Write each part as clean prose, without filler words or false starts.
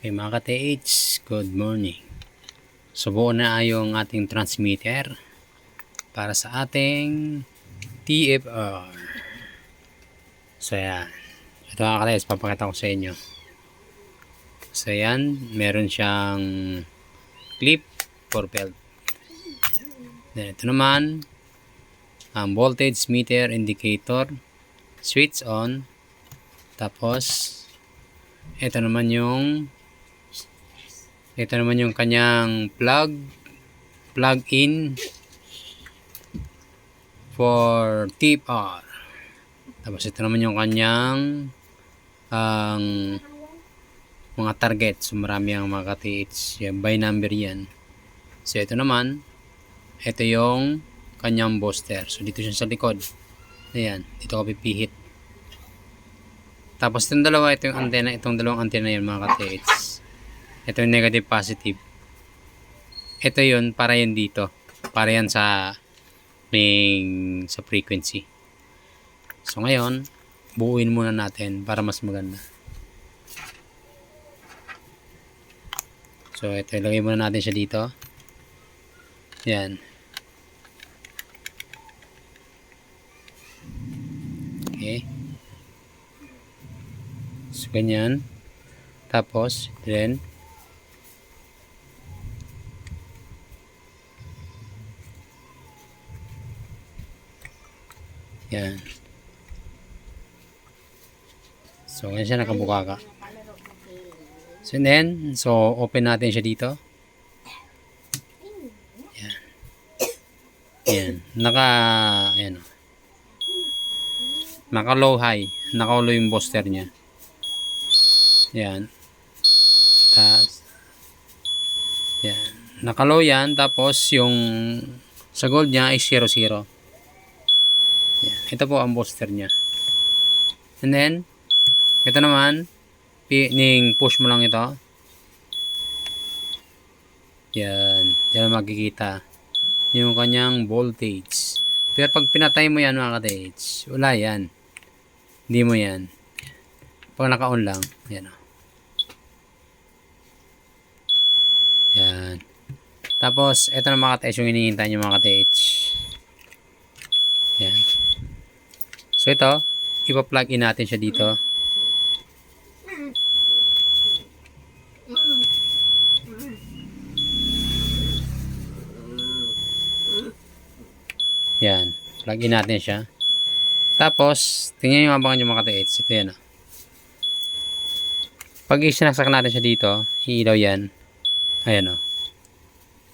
Okay mga ka-TH, good morning. So buo na yung ating transmitter para sa ating TFR. So yan. Ito mga ka-TH, papakita ko sa inyo. So yan, meron siyang clip for belt. Then ito naman, ang voltage meter indicator, switch on. Tapos, ito naman yung kanyang plug in for TFR. Tapos ito naman yung kanyang mga target. So marami ang mga ka-TH. Yan, by number yan. So ito naman, ito yung kanyang booster. So dito siya sa likod. Ayan, dito ko pipihit. Tapos itong dalawa, ito yung antena, itong dalawang antena yan mga ka-TH. Ito yung negative positive. Ito yun, para yan dito. Para yan sa frequency. So ngayon, buuin muna natin para mas maganda. So ito, ilagay muna natin siya dito. Yan. Okay. So ganyan. Tapos, then yan. So ganyan siya nakabukaka. So then, open natin siya dito. Yan. Yan. Ayan. Naka low high. Naka low yung booster niya. Yan. Tapos, yan. Naka low yan. Tapos yung sa gold niya ay 00. Yan. Ito po ang booster niya. And then, ito naman, push mo lang ito. Yan. Diyan makikita yung kanyang voltage. Pero pag pinatay mo yan mga ka-TH, wala yan. Hindi mo yan. Pag naka-on lang, yan o. Yan. Tapos, ito na mga ka-TH yung hinihintay nyo mga ka-TH. Yan. So ito, ipa-plug in natin siya dito. Yan. Plug in natin siya. Tapos, tingnan yung abangan yung mga ka-TH. Ito yan o. Pag isinaksak natin siya dito, iilaw yan. Ayan o.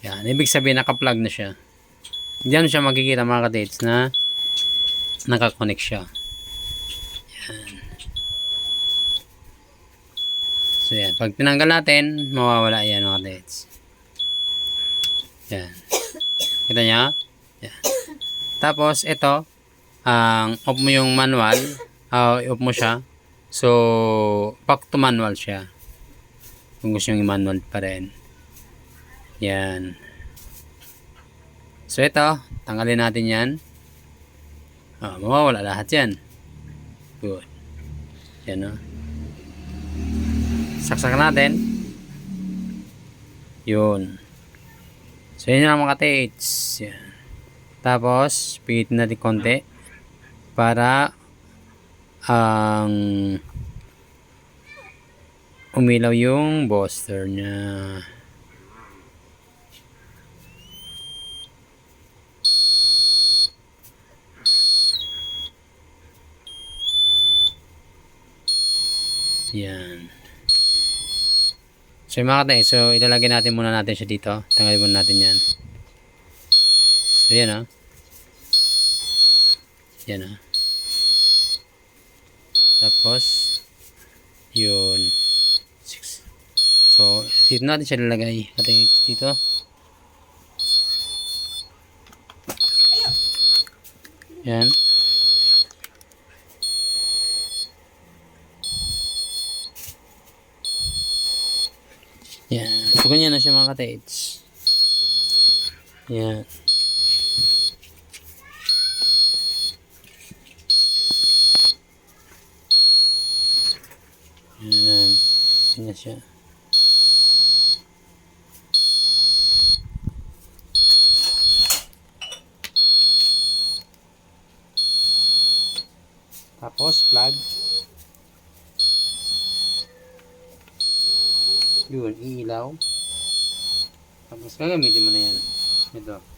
Yan. Ibig sabihin, naka-plug na siya. Diyan siya makikita mga ka-TH na naka-connect siya. Yan. So yan. Pag tinanggal natin, mawawala yan mga ka-TH. Yan. Kita nyo? Yan. Tapos, ito, off mo yung manual. Off mo siya. So, back to manual siya. Kung gusto yung manual pa rin. Yan. So, ito, tanggalin natin yan. Mawawala lahat yan. Good. Yan o. Saksakan natin. Yun. So, yun yung mga ka-TH. Yan. Tapos, pihitin natin konti para umilaw yung booster niya. Yan. So yung mga ka-TH, so ilalagay natin muna natin siya dito. Tanggalin muna natin yan. So yan o. Yan o. Tapos yun. So dito natin siya lalagay. Dito. Yan. Yan. So ganyan na siya mga ka-TH. Yan. Yan. Ganyan siya. Tapos, plug. Yun, iilaw. Tapos, gagamitin mo na yan. Ito.